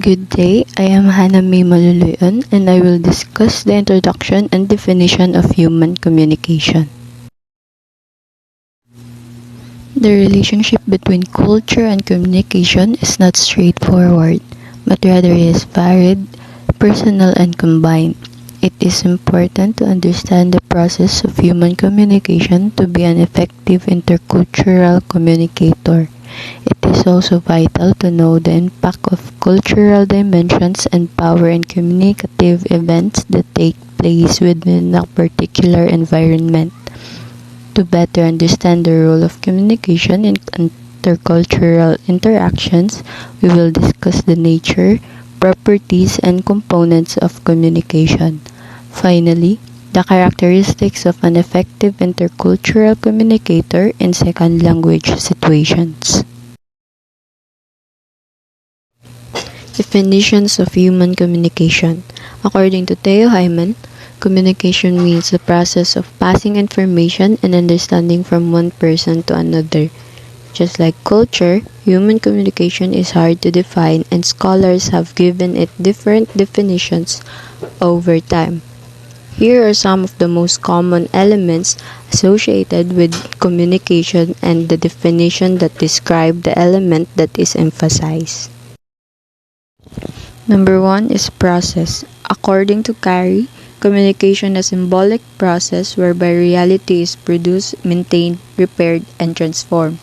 Good day, I am Hannah May Maluluyon and I will discuss the introduction and definition of human communication. The relationship between culture and communication is not straightforward, but rather is varied, personal, and combined. It is important to understand the process of human communication to be an effective intercultural communicator. It is also vital to know the impact of cultural dimensions and power in communicative events that take place within a particular environment. To better understand the role of communication in intercultural interactions, we will discuss the nature, properties, and components of communication. Finally, the characteristics of an effective intercultural communicator in second language situations. Definitions of human communication. According to Theo Hyman, communication means the process of passing information and understanding from one person to another. Just like culture, human communication is hard to define and scholars have given it different definitions over time. Here are some of the most common elements associated with communication and the definition that describe the element that is emphasized. Number 1 is process. According to Carey, communication is a symbolic process whereby reality is produced, maintained, repaired, and transformed.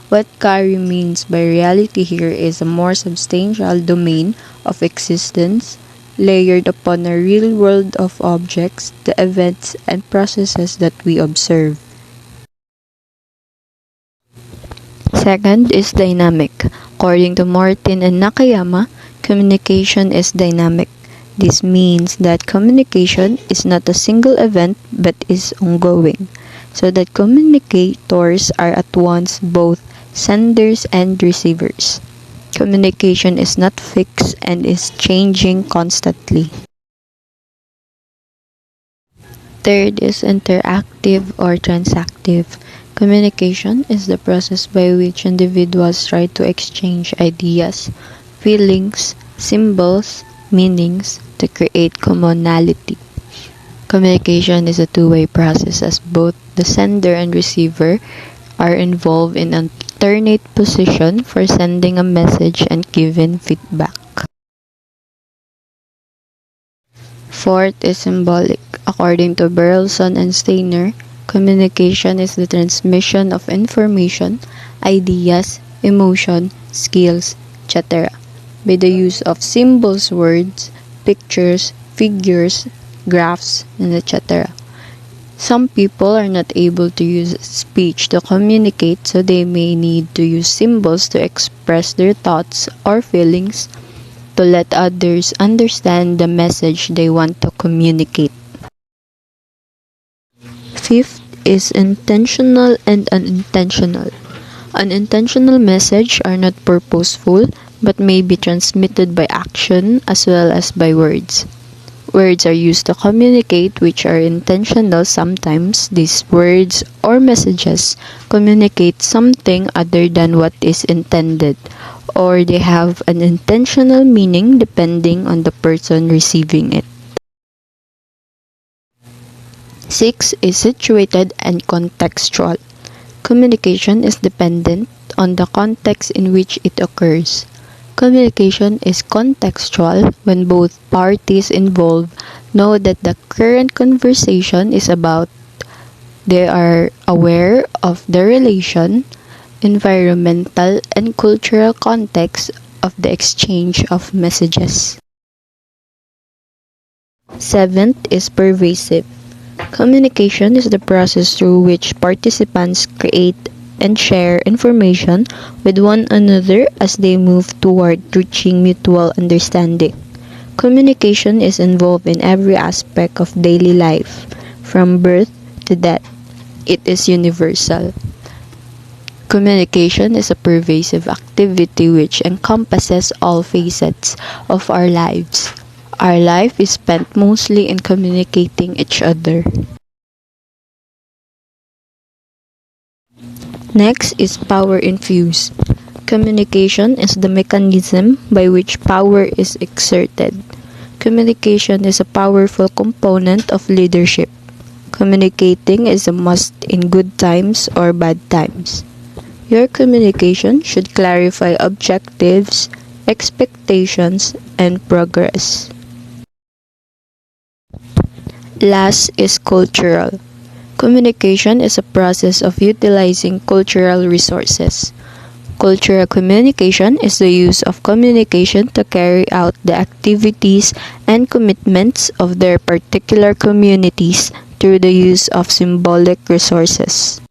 What Carey means by reality here is a more substantial domain of existence layered upon a real world of objects, the events and processes that we observe. Second is dynamic. According to Martin and Nakayama, communication is dynamic. This means that communication is not a single event but is ongoing, so that communicators are at once both senders and receivers. Communication is not fixed and is changing constantly. Third is interactive or transactive. Communication is the process by which individuals try to exchange ideas, feelings, symbols, meanings to create commonality. Communication is a two-way process as both the sender and receiver are involved in an alternate position for sending a message and giving feedback. Fourth is symbolic. According to Burleson and Steiner, communication is the transmission of information, ideas, emotion, skills, etc. by the use of symbols, words, pictures, figures, graphs, and etc. Some people are not able to use speech to communicate, so they may need to use symbols to express their thoughts or feelings to let others understand the message they want to communicate. Fifth is intentional and unintentional. Unintentional messages are not purposeful but may be transmitted by action as well as by words. Words are used to communicate which are intentional. Sometimes these words or messages communicate something other than what is intended, or they have an intentional meaning depending on the person receiving it. 6 is situated and contextual. Communication is dependent on the context in which it occurs. Communication is contextual when both parties involved know that the current conversation is about, they are aware of the relation, environmental, and cultural context of the exchange of messages. Seventh is pervasive. Communication is the process through which participants create and share information with one another as they move toward reaching mutual understanding. Communication is involved in every aspect of daily life, from birth to death. It is universal. Communication is a pervasive activity which encompasses all facets of our lives. Our life is spent mostly in communicating each other. Next is power infused. Communication is the mechanism by which power is exerted. Communication is a powerful component of leadership. Communicating is a must in good times or bad times. Your communication should clarify objectives, expectations, and progress. Last is cultural. Communication is a process of utilizing cultural resources. Cultural communication is the use of communication to carry out the activities and commitments of their particular communities through the use of symbolic resources.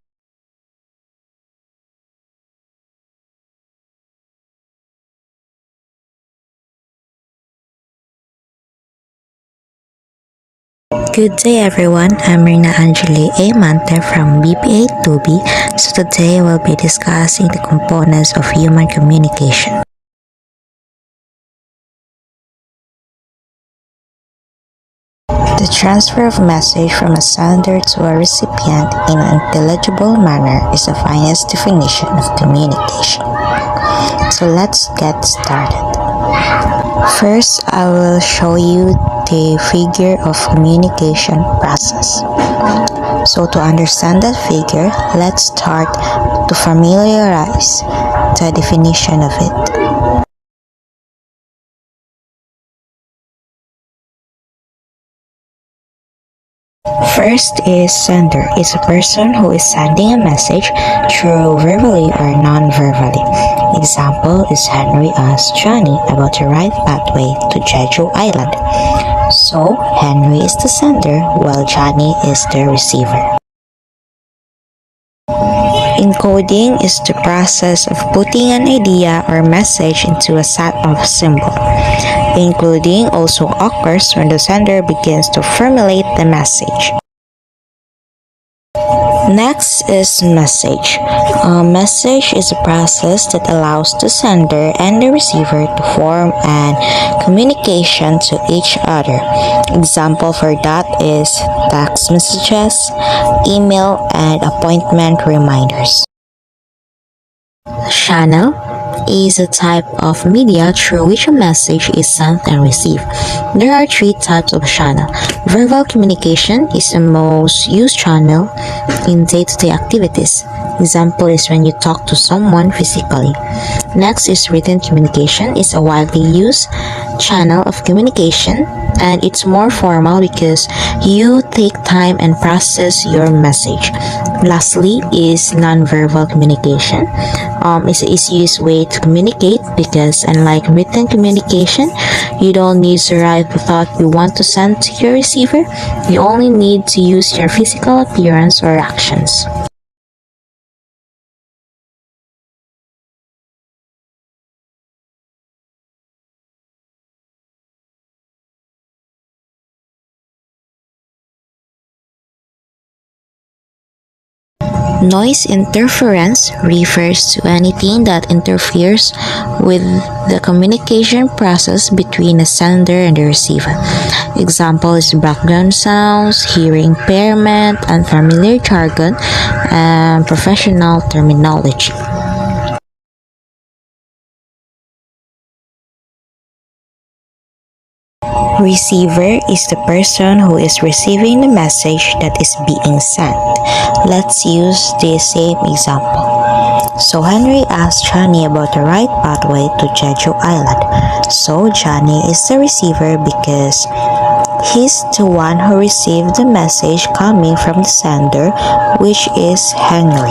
Good day everyone, I'm Rina Angeli A. Mante from BPA 2B. So today we'll be discussing the components of human communication. The transfer of message from a sender to a recipient in an intelligible manner is the finest definition of communication. So let's get started. First, I will show you the figure of communication process. So to understand that figure, let's start to familiarize the definition of it. First is sender. It's a person who is sending a message through verbally or non-verbally. Example is Henry asked Johnny about the right pathway to Jeju Island. So, Henry is the sender while Johnny is the receiver. Encoding is the process of putting an idea or message into a set of symbols. Encoding also occurs when the sender begins to formulate the message. Next is message. A message is a process that allows the sender and the receiver to form an communication to each other. Example for that is text messages, email, and appointment reminders. Channel is a type of media through which a message is sent and received. There are three types of channel. Verbal communication is the most used channel in day-to-day activities. Example is when you talk to someone physically. Next is written communication. It's a widely used channel of communication and it's more formal because you take time and process your message. Lastly is non-verbal communication. It's the easiest way to communicate because unlike written communication, you don't need to write the thought you want to send to your receiver. You only need to use your physical appearance or actions. Noise interference refers to anything that interferes with the communication process between the sender and the receiver. Example is background sounds, hearing impairment, unfamiliar jargon, and professional terminology. Receiver is the person who is receiving the message that is being sent. Let's use the same example. So Henry asked Johnny about the right pathway to Jeju Island. So Johnny is the receiver because he's the one who received the message coming from the sender, which is Henry.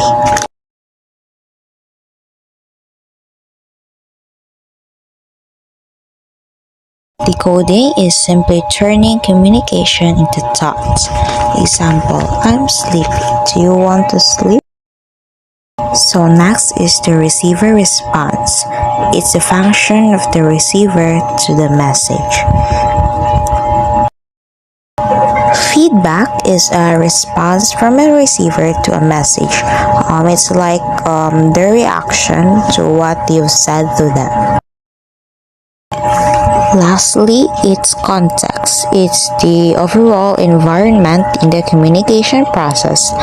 Decoding is simply turning communication into thoughts. Example, I'm sleepy. Do you want to sleep? So next is the receiver response. It's the function of the receiver to the message. Feedback is a response from a receiver to a message. It's like their reaction to what you've said to them. Lastly, it's context. It's the overall environment in the communication process.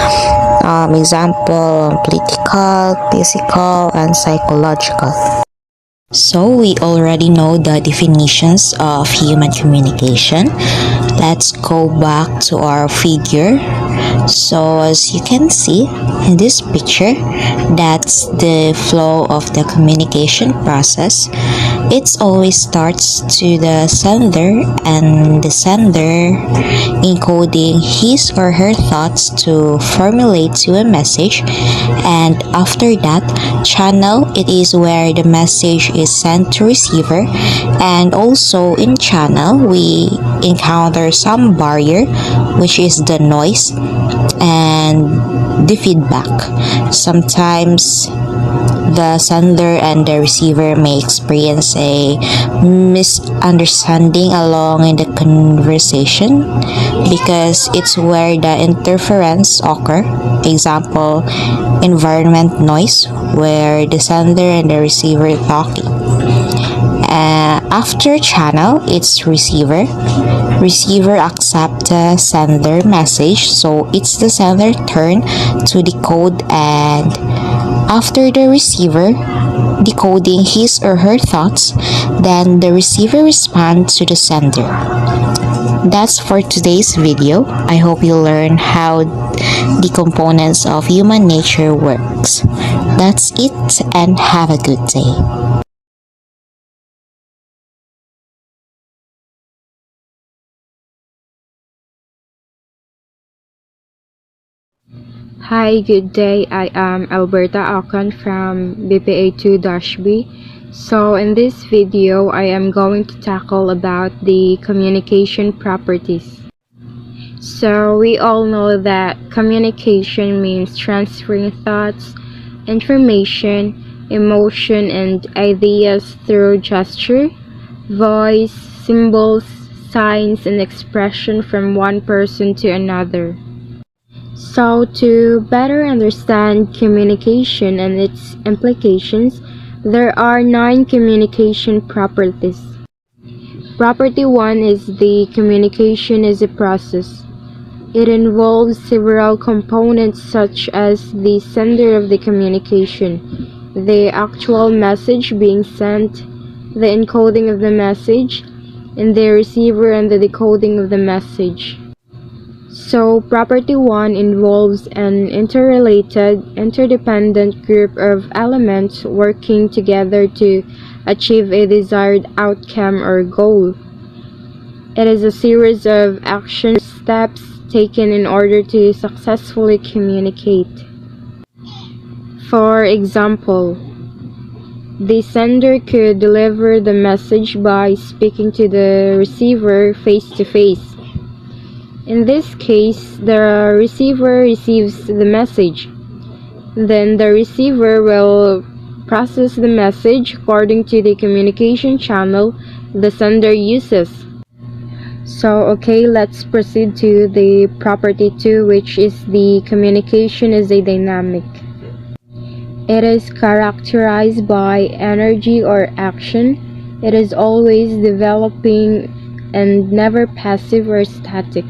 Example, political, physical, and psychological. So we already know the definitions of human communication. Let's go back to our figure. So as you can see in this picture, that's the flow of the communication process. It always starts to the sender, and the sender encoding his or her thoughts to formulate to a message, and after that channel, it is where the message is sent to receiver. And also in channel we encounter some barrier, which is the noise and the feedback. Sometimes the sender and the receiver may experience a misunderstanding along in the conversation because it's where the interference occur. Example, environment noise, where the sender and the receiver talking. After channel, it's receiver. Receiver accept the sender message, so it's the sender turn to decode, and after the receiver decoding his or her thoughts, then the receiver responds to the sender. That's for today's video. I hope you learn how the components of human nature works. That's it, and have a good day. Hi, good day. I am Alberta Ocon from BPA2-B. So in this video, I am going to tackle about the communication properties. So we all know that communication means transferring thoughts, information, emotion, and ideas through gesture, voice, symbols, signs, and expression from one person to another. So to better understand communication and its implications, there are 9 communication properties. Property 1 is the communication is a process. It involves several components such as the sender of the communication, the actual message being sent, the encoding of the message, and the receiver and the decoding of the message. So, property 1 involves an interrelated, interdependent group of elements working together to achieve a desired outcome or goal. It is a series of action steps taken in order to successfully communicate. For example, the sender could deliver the message by speaking to the receiver face to face. In this case, the receiver receives the message. Then the receiver will process the message according to the communication channel the sender uses. So, okay, let's proceed to the property 2, which is the communication is a dynamic. It is characterized by energy or action. It is always developing and never passive or static.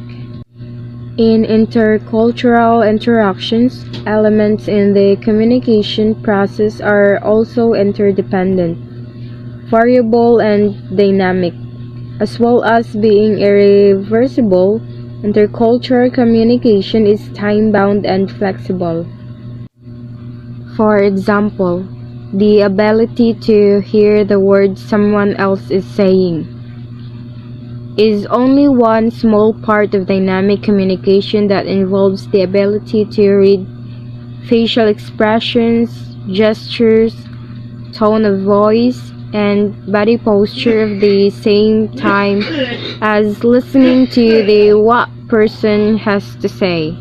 In intercultural interactions, elements in the communication process are also interdependent, variable, and dynamic, as well as being irreversible. Intercultural communication is time-bound and flexible. For example, the ability to hear the words someone else is saying is only one small part of dynamic communication that involves the ability to read facial expressions, gestures, tone of voice, and body posture at the same time as listening to the what person has to say.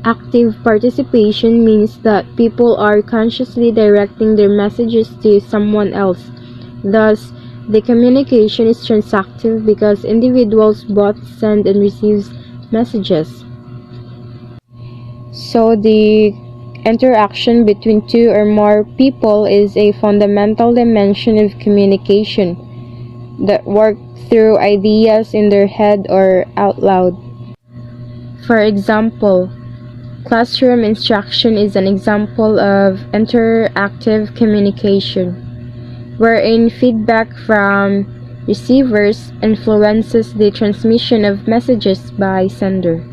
Active participation means that people are consciously directing their messages to someone else. Thus, the communication is transactive because individuals both send and receive messages. So the interaction between two or more people is a fundamental dimension of communication. that work through ideas in their head or out loud. For example, classroom instruction is an example of interactive communication, wherein feedback from receivers influences the transmission of messages by sender.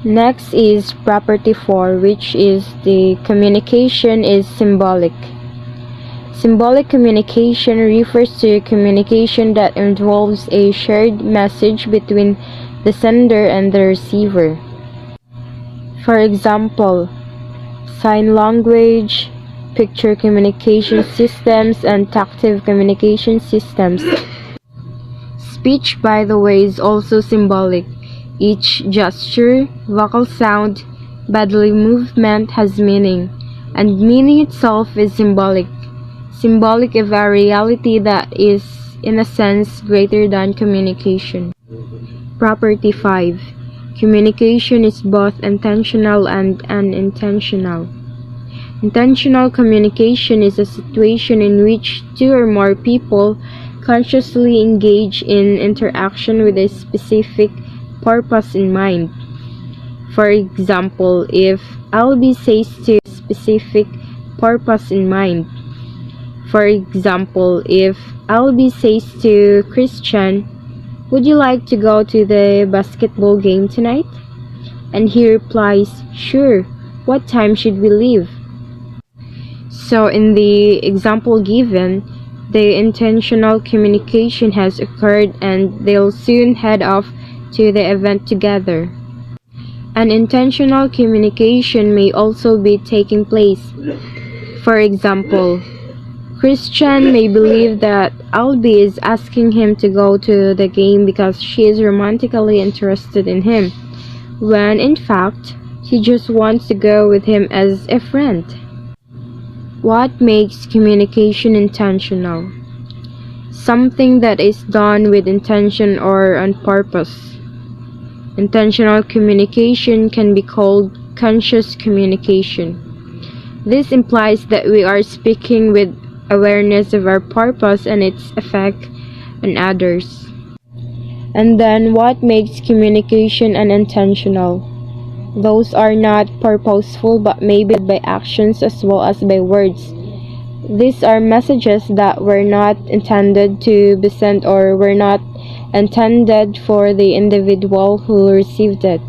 Next is property 4, which is the communication is symbolic. Symbolic communication refers to communication that involves a shared message between the sender and the receiver. For example, sign language, picture communication systems, and tactile communication systems. Speech, by the way, is also symbolic. Each gesture, vocal sound, bodily movement has meaning, and meaning itself is symbolic. Symbolic of a reality that is, in a sense, greater than communication. Property 5. Communication is both intentional and unintentional. Intentional communication is a situation in which two or more people consciously engage in interaction with a specific purpose in mind. For example, if Albie says to a specific purpose in mind. For example, if Albie says to Christian, "Would you like to go to the basketball game tonight?" And he replies, "Sure, what time should we leave?" So in the example given, the intentional communication has occurred and they'll soon head off to the event together. Unintentional communication may also be taking place. For example, Christian may believe that Albie is asking him to go to the game because she is romantically interested in him, when in fact, she just wants to go with him as a friend. What makes communication intentional? Something that is done with intention or on purpose. Intentional communication can be called conscious communication. This implies that we are speaking with awareness of our purpose and its effect on others. And then what makes communication unintentional? Those are not purposeful but may be by actions as well as by words. These are messages that were not intended to be sent or were not intended for the individual who received it.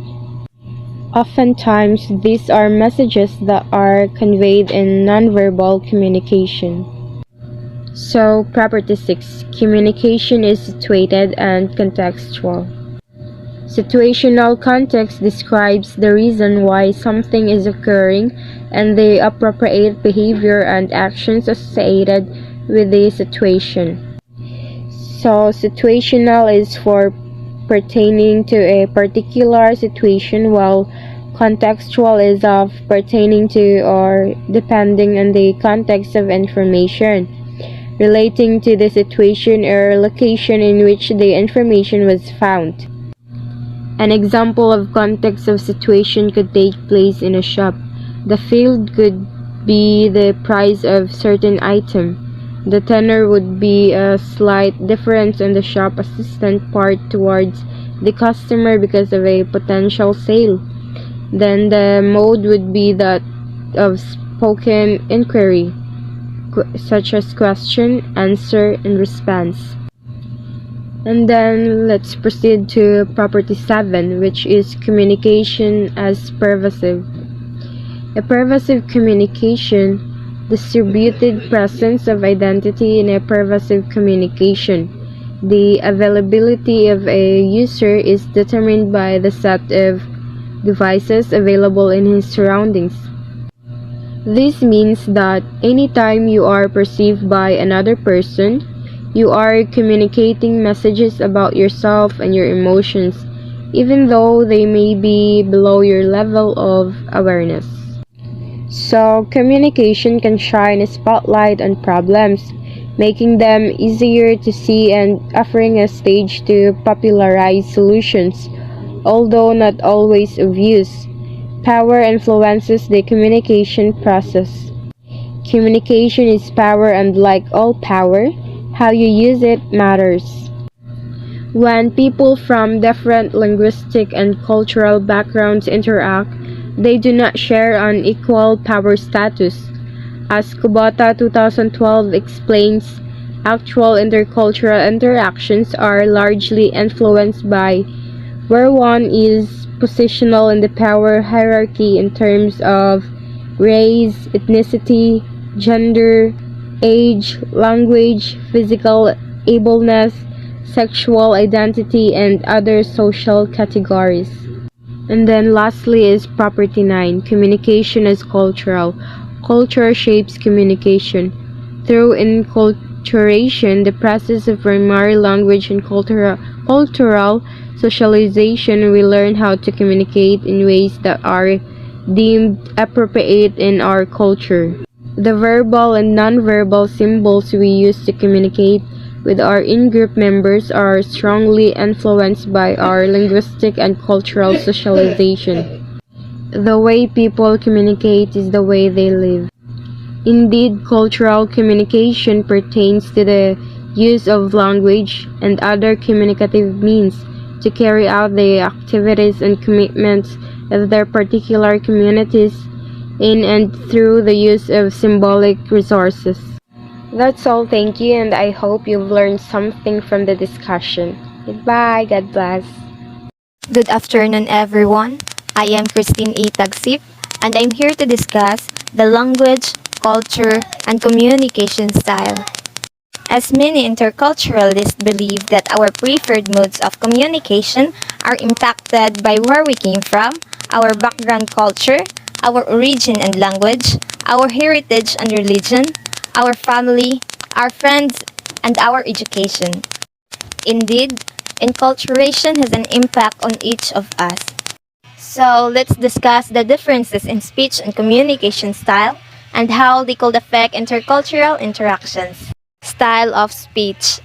Oftentimes, these are messages that are conveyed in nonverbal communication. So, property 6. Communication is situated and contextual. Situational context describes the reason why something is occurring and the appropriate behavior and actions associated with the situation. So, situational is for pertaining to a particular situation, while contextual is of pertaining to or depending on the context of information relating to the situation or location in which the information was found. An example of context of situation could take place in a shop. The field could be the price of certain item. The tenor would be a slight difference in the shop assistant part towards the customer because of a potential sale. Then the mode would be that of spoken inquiry, such as question, answer, and response. And then let's proceed to property 7, which is communication as pervasive. A pervasive communication, distributed presence of identity in a pervasive communication. The availability of a user is determined by the set of devices available in his surroundings. This means that anytime you are perceived by another person, you are communicating messages about yourself and your emotions, even though they may be below your level of awareness. So, communication can shine a spotlight on problems, making them easier to see and offering a stage to popularize solutions, although not always of use. Power influences the communication process. Communication is power, and like all power, How you use it matters. When people from different linguistic and cultural backgrounds interact, they do not share an equal power status. As Kubota 2012 explains, actual intercultural interactions are largely influenced by where one is positional in the power hierarchy in terms of race, ethnicity, gender, age, language, physical ableness, sexual identity, and other social categories. And then lastly is property 9, communication is cultural. Culture shapes communication. Through enculturation, the process of primary language and cultural socialization, we learn how to communicate in ways that are deemed appropriate in our culture. The verbal and non-verbal symbols we use to communicate with our in-group members are strongly influenced by our linguistic and cultural socialization. The way people communicate is the way they live. Indeed, cultural communication pertains to the use of language and other communicative means to carry out the activities and commitments of their particular communities in and through the use of symbolic resources. That's all, thank you, and I hope you've learned something from the discussion. Goodbye, God bless. Good afternoon, everyone. I am Christine A. Tagsip, and I'm here to discuss the language, culture, and communication style. As many interculturalists believe that our preferred modes of communication are impacted by where we came from, our background culture, our origin and language, our heritage and religion, our family, our friends, and our education. Indeed, enculturation has an impact on each of us. So let's discuss the differences in speech and communication style and how they could affect intercultural interactions. Style of speech.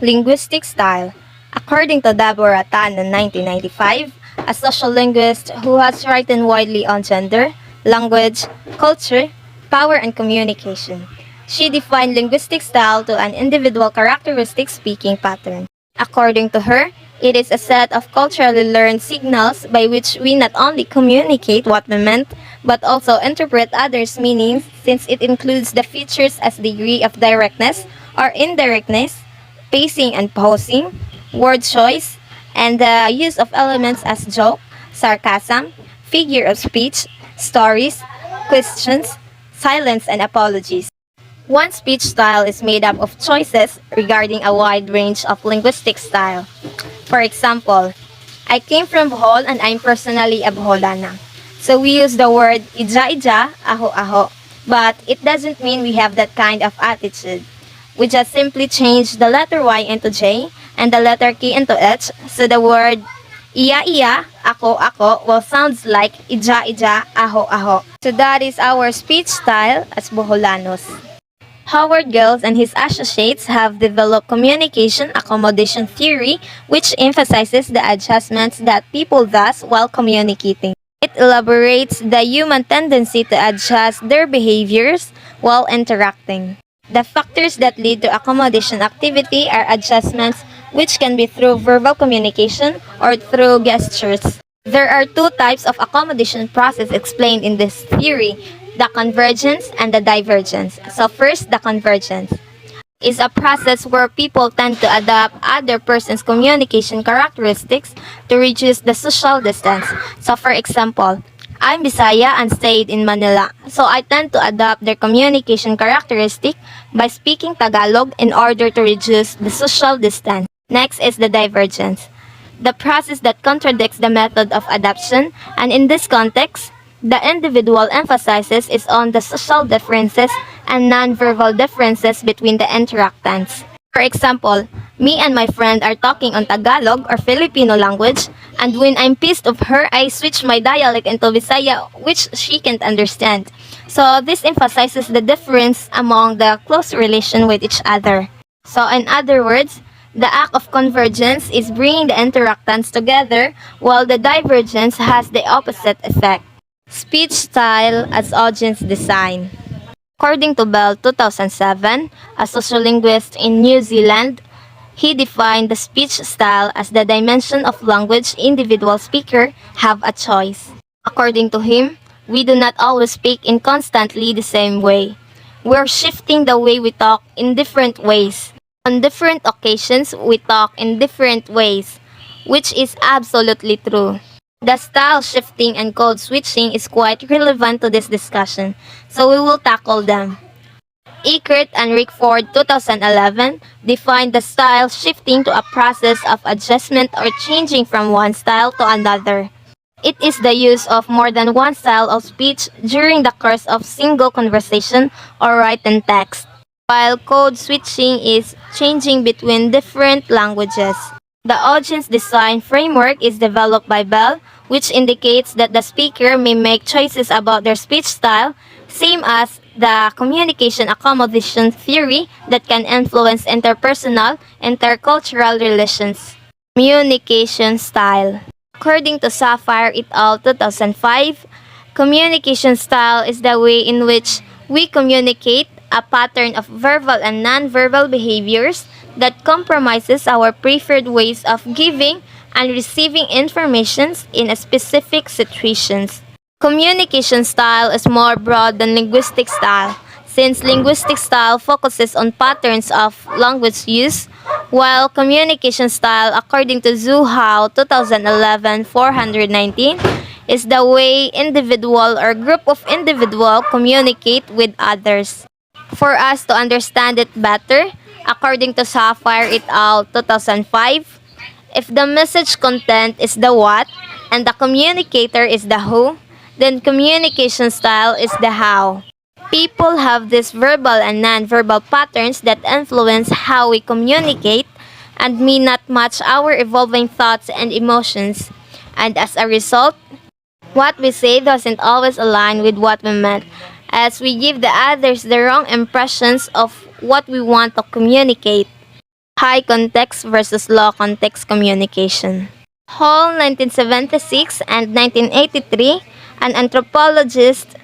Linguistic style. According to Deborah Tan in 1995, a social linguist who has written widely on gender, language, culture, power, and communication. She defined linguistic style to an individual characteristic speaking pattern. According to her, it is a set of culturally learned signals by which we not only communicate what we meant, but also interpret others' meanings, since it includes the features as degree of directness or indirectness, pacing and pausing, word choice, and the use of elements as joke, sarcasm, figure of speech, stories, questions, silence, and apologies. One speech style is made up of choices regarding a wide range of linguistic style. For example, I came from Bohol and I'm personally a Boholana. So we use the word ija-ija, aho-aho, but it doesn't mean we have that kind of attitude. We just simply change the letter Y into J and the letter K into H, so the word iya-iya, ako-ako will sound like ija-ija, aho-aho. So that is our speech style as Boholanos. Howard Gills and his associates have developed communication accommodation theory, which emphasizes the adjustments that people does while communicating. It elaborates the human tendency to adjust their behaviors while interacting. The factors that lead to accommodation activity are adjustments which can be through verbal communication or through gestures. There are two types of accommodation process explained in this theory, the convergence and the divergence. So first, the convergence is a process where people tend to adopt other person's communication characteristics to reduce the social distance. So for example, I'm Bisaya and stayed in Manila. So I tend to adopt their communication characteristic by speaking Tagalog in order to reduce the social distance. Next is the divergence, the process that contradicts the method of adoption, and in this context, the individual emphasizes is on the social differences and non-verbal differences between the interactants. For example, me and my friend are talking on Tagalog or Filipino language, and when I'm pissed of her, I switch my dialect into Visaya, which she can't understand. So this emphasizes the difference among the close relation with each other. So in other words, the act of convergence is bringing the interactants together, while the divergence has the opposite effect. Speech style as audience design. According to Bell 2007, a sociolinguist in New Zealand, he defined the speech style as the dimension of language individual speaker have a choice. According to him, we do not always speak in constantly the same way. We're shifting the way we talk in different ways. On different occasions, we talk in different ways, which is absolutely true. The style shifting and code switching is quite relevant to this discussion, so we will tackle them. Eckert and Rickford 2011 defined the style shifting to a process of adjustment or changing from one style to another. It is the use of more than one style of speech during the course of single conversation or written text, while code switching is changing between different languages. The audience design framework is developed by Bell, which indicates that the speaker may make choices about their speech style, same as the communication accommodation theory that can influence interpersonal, intercultural relations. Communication style. According to Sapphire et al. 2005, communication style is the way in which we communicate, a pattern of verbal and nonverbal behaviors that compromises our preferred ways of giving and receiving information in a specific situations. Communication style is more broad than linguistic style, since linguistic style focuses on patterns of language use, while communication style, according to Zhu Hao 2011 419, is the way individual or group of individuals communicate with others. For us to understand it better, according to Sapphire et al. 2005, if the message content is the what and the communicator is the who, then communication style is the how. People have these verbal and non-verbal patterns that influence how we communicate and may not match our evolving thoughts and emotions. And as a result, what we say doesn't always align with what we meant, as we give the others the wrong impressions of what we want to communicate. High context versus low context communication. Hall 1976 and 1983, an anthropologist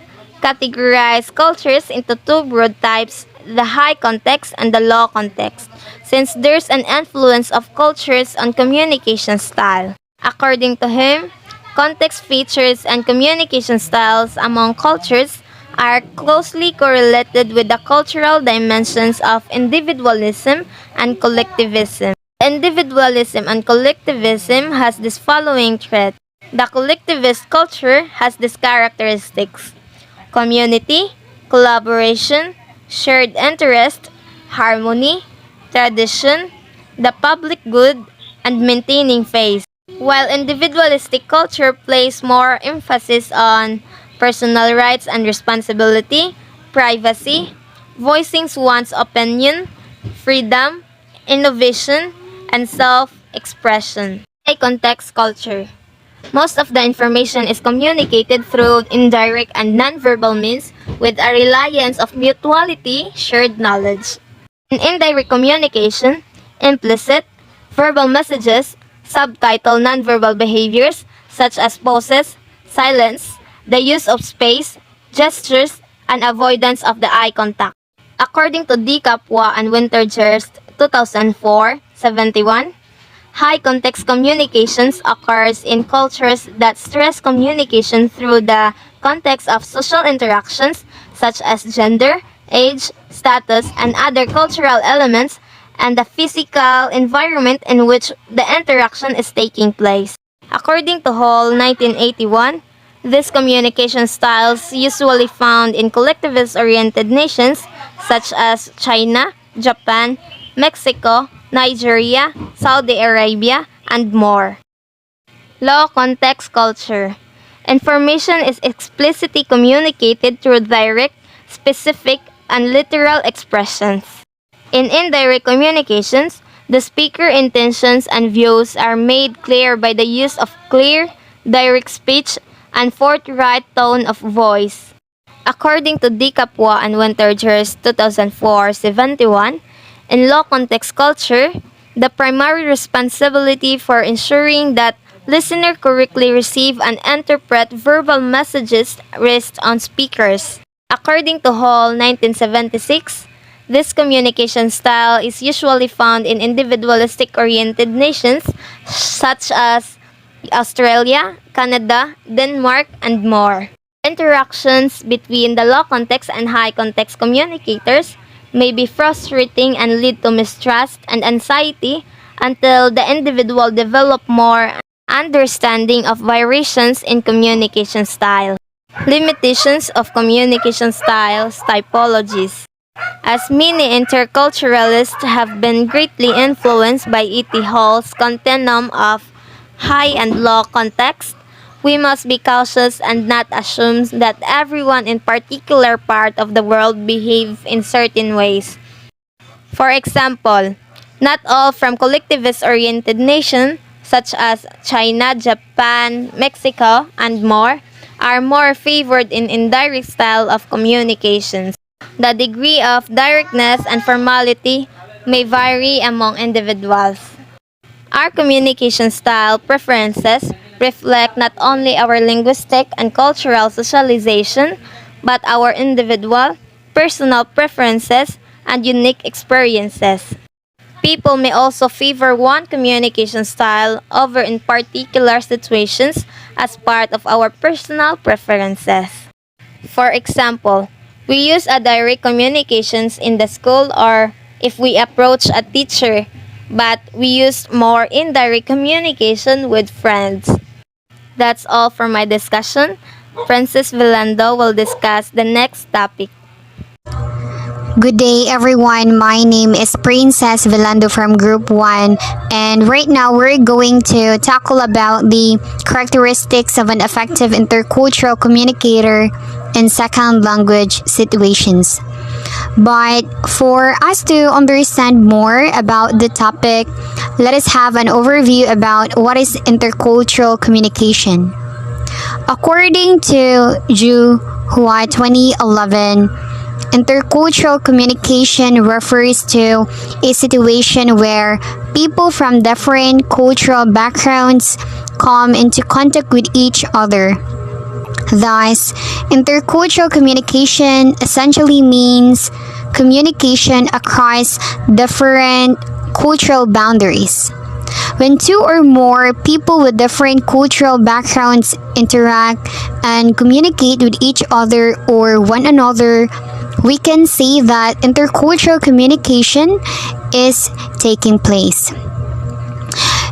categorized cultures into two broad types, the high context and the low context, since there's an influence of cultures on communication style. According to him, context features and communication styles among cultures are closely correlated with the cultural dimensions of individualism and collectivism. Individualism and collectivism has this following trait. The collectivist culture has these characteristics: community, collaboration, shared interest, harmony, tradition, the public good, and maintaining faith. While individualistic culture places more emphasis on personal rights and responsibility, privacy, voicing one's opinion, freedom, innovation, and self-expression. High context culture. Most of the information is communicated through indirect and nonverbal means with a reliance of mutuality, shared knowledge. In indirect communication, implicit, verbal messages, subtitle nonverbal behaviors such as poses, silence, the use of space, gestures, and avoidance of the eye contact. According to D. Capua and Wintergerst 2004-71, high context communications occurs in cultures that stress communication through the context of social interactions such as gender, age, status, and other cultural elements, and the physical environment in which the interaction is taking place. According to Hall 1981, these communication styles usually found in collectivist-oriented nations such as China, Japan, Mexico, Nigeria, Saudi Arabia, and more. Low context culture. Information is explicitly communicated through direct, specific, and literal expressions. In indirect communications, the speaker intentions and views are made clear by the use of clear, direct speech and forthright tone of voice. According to D. Capua and Wintergerst 2004-71, in low context culture, the primary responsibility for ensuring that listeners correctly receive and interpret verbal messages rests on speakers. According to Hall 1976, this communication style is usually found in individualistic-oriented nations such as Australia, Canada, Denmark, and more. Interactions between the low context and high context communicators may be frustrating and lead to mistrust and anxiety until the individual develop more understanding of variations in communication style. Limitations of communication styles typologies. As many interculturalists have been greatly influenced by E.T. Hall's continuum of high and low context, we must be cautious and not assume that everyone in particular part of the world behave in certain ways. For example, not all from collectivist-oriented nations such as China, Japan, Mexico, and more are more favored in indirect style of communications. The degree of directness and formality may vary among individuals. Our communication style preferences reflect not only our linguistic and cultural socialization, but our individual, personal preferences, and unique experiences. People may also favor one communication style over in particular situations as part of our personal preferences. For example, we use a direct communications in the school or if we approach a teacher, but we use more indirect communication with friends. That's all for my discussion. Francis Villando will discuss the next topic. Good day everyone, my name is Princess Villando from Group 1 and right now we're going to tackle about the characteristics of an effective intercultural communicator in second language situations. But for us to understand more about the topic, let us have an overview about what is intercultural communication. According to Zhu Hua 2011, intercultural communication refers to a situation where people from different cultural backgrounds come into contact with each other. Thus, intercultural communication essentially means communication across different cultural boundaries. When two or more people with different cultural backgrounds interact and communicate with each other or one another, we can say that intercultural communication is taking place.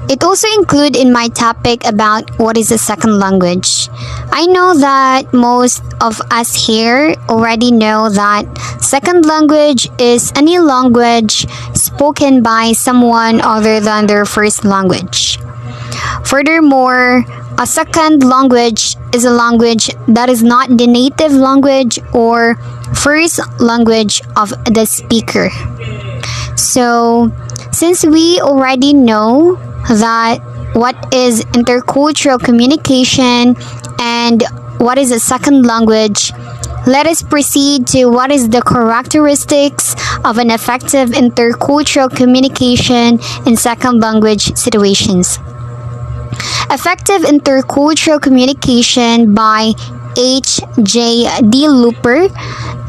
It also includes in my topic about what is a second language. I know that most of us here already know that second language is any language spoken by someone other than their first language. Furthermore, a second language is a language that is not the native language or first language of the speaker. So, since we already know that what is intercultural communication and what is a second language, let us proceed to what is the characteristics of an effective intercultural communication in second language situations. Effective intercultural communication by H.J.D. Looper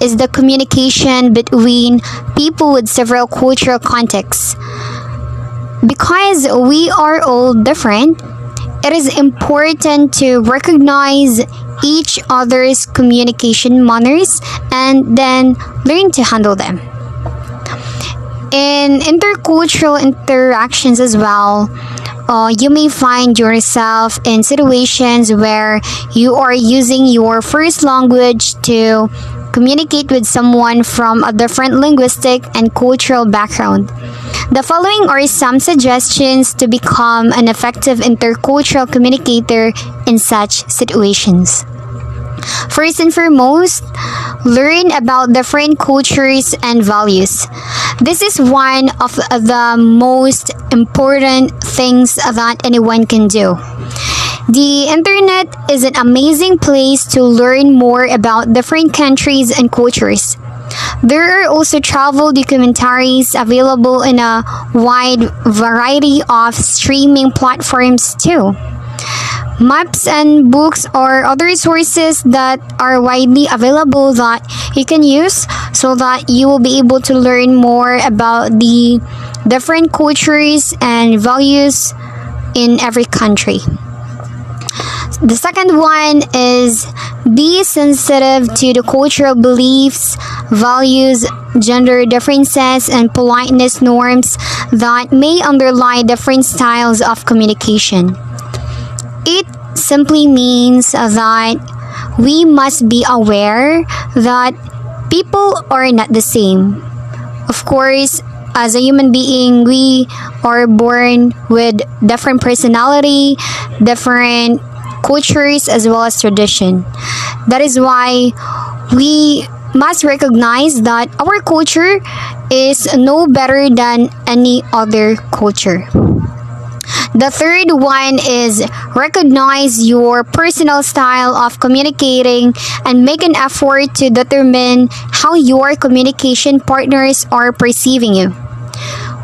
is the communication between people with several cultural contexts. Because we are all different, it is important to recognize each other's communication manners and then learn to handle them. In intercultural interactions as well, you may find yourself in situations where you are using your first language to communicate with someone from a different linguistic and cultural background. The following are some suggestions to become an effective intercultural communicator in such situations. First and foremost, learn about different cultures and values. This is one of the most important things that anyone can do. The internet is an amazing place to learn more about different countries and cultures. There are also travel documentaries available in a wide variety of streaming platforms too. Maps and books are other resources that are widely available that you can use so that you will be able to learn more about the different cultures and values in every country. The second one is be sensitive to the cultural beliefs, values, gender differences, and politeness norms that may underlie different styles of communication. It simply means that we must be aware that people are not the same. Of course, as a human being, we are born with different personality, different cultures, as well as tradition. That is why we must recognize that our culture is no better than any other culture. The third one is recognize your personal style of communicating and make an effort to determine how your communication partners are perceiving you.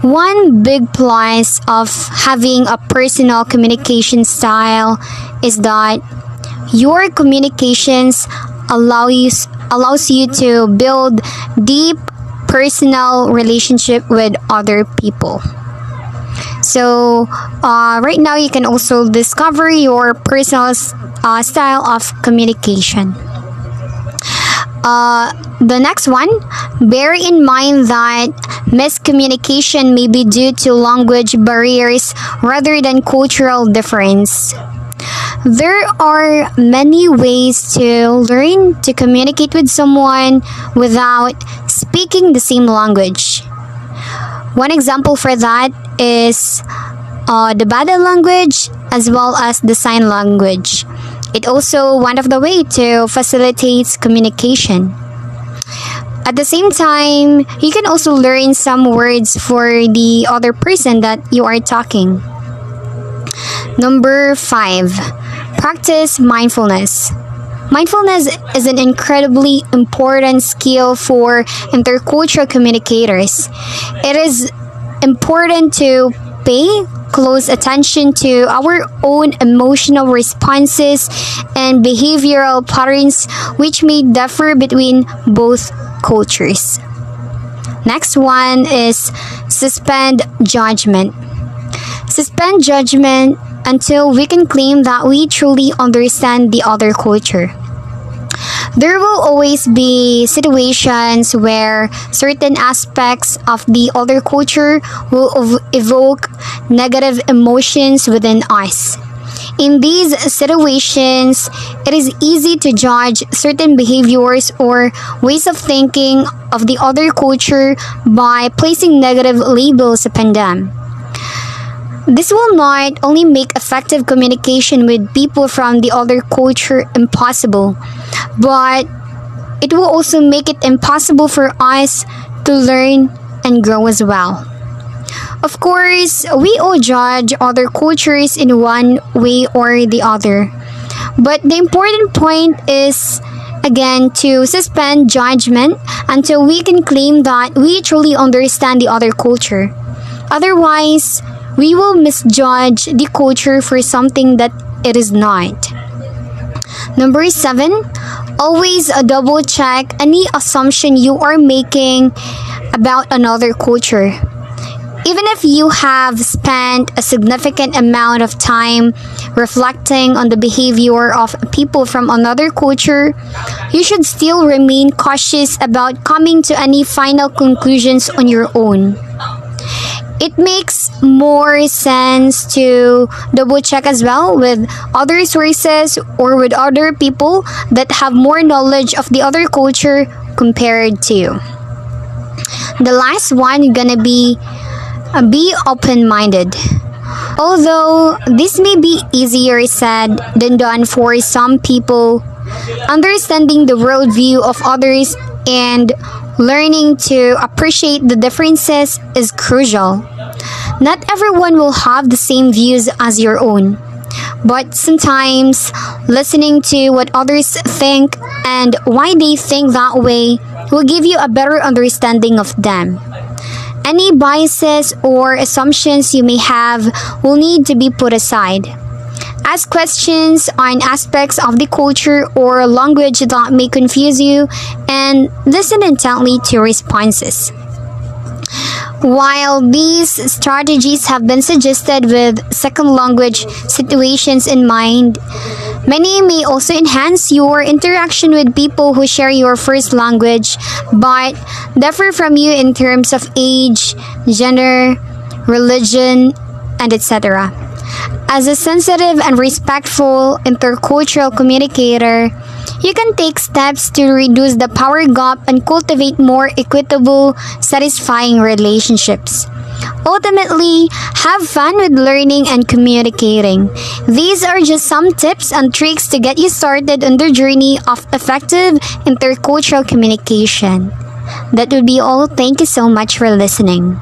One big plus of having a personal communication style is that your communications allows you to build deep personal relationship with other people. So right now you can also discover your personal style of communication. The next one, bear in mind that miscommunication may be due to language barriers rather than cultural difference. There are many ways to learn to communicate with someone without speaking the same language. One example for that is the body language as well as the sign language. It also one of the way to facilitate communication. At the same time, you can also learn some words for the other person that you are talking. Number 5, practice mindfulness. Mindfulness is an incredibly important skill for intercultural communicators. It is important to pay close attention to our own emotional responses and behavioral patterns which may differ between both cultures. Next one is suspend judgment. Suspend judgment until we can claim that we truly understand the other culture. There will always be situations where certain aspects of the other culture will evoke negative emotions within us. In these situations, it is easy to judge certain behaviors or ways of thinking of the other culture by placing negative labels upon them. This will not only make effective communication with people from the other culture impossible, but it will also make it impossible for us to learn and grow as well. Of course, we all judge other cultures in one way or the other. But the important point is, again, to suspend judgment until we can claim that we truly understand the other culture. Otherwise, we will misjudge the culture for something that it is not. Number 7, always double check any assumption you are making about another culture. Even if you have spent a significant amount of time reflecting on the behavior of people from another culture, you should still remain cautious about coming to any final conclusions on your own. It makes more sense to double check as well with other sources or with other people that have more knowledge of the other culture compared to you. The last one gonna be open-minded. Although this may be easier said than done for some people, understanding the worldview of others and learning to appreciate the differences is crucial. Not everyone will have the same views as your own, but sometimes listening to what others think and why they think that way will give you a better understanding of them. Any biases or assumptions you may have will need to be put aside. Ask questions on aspects of the culture or language that may confuse you, and listen intently to responses. While these strategies have been suggested with second language situations in mind, many may also enhance your interaction with people who share your first language but differ from you in terms of age, gender, religion, and etc. As a sensitive and respectful intercultural communicator, you can take steps to reduce the power gap and cultivate more equitable, satisfying relationships. Ultimately, have fun with learning and communicating. These are just some tips and tricks to get you started on the journey of effective intercultural communication. That would be all. Thank you so much for listening.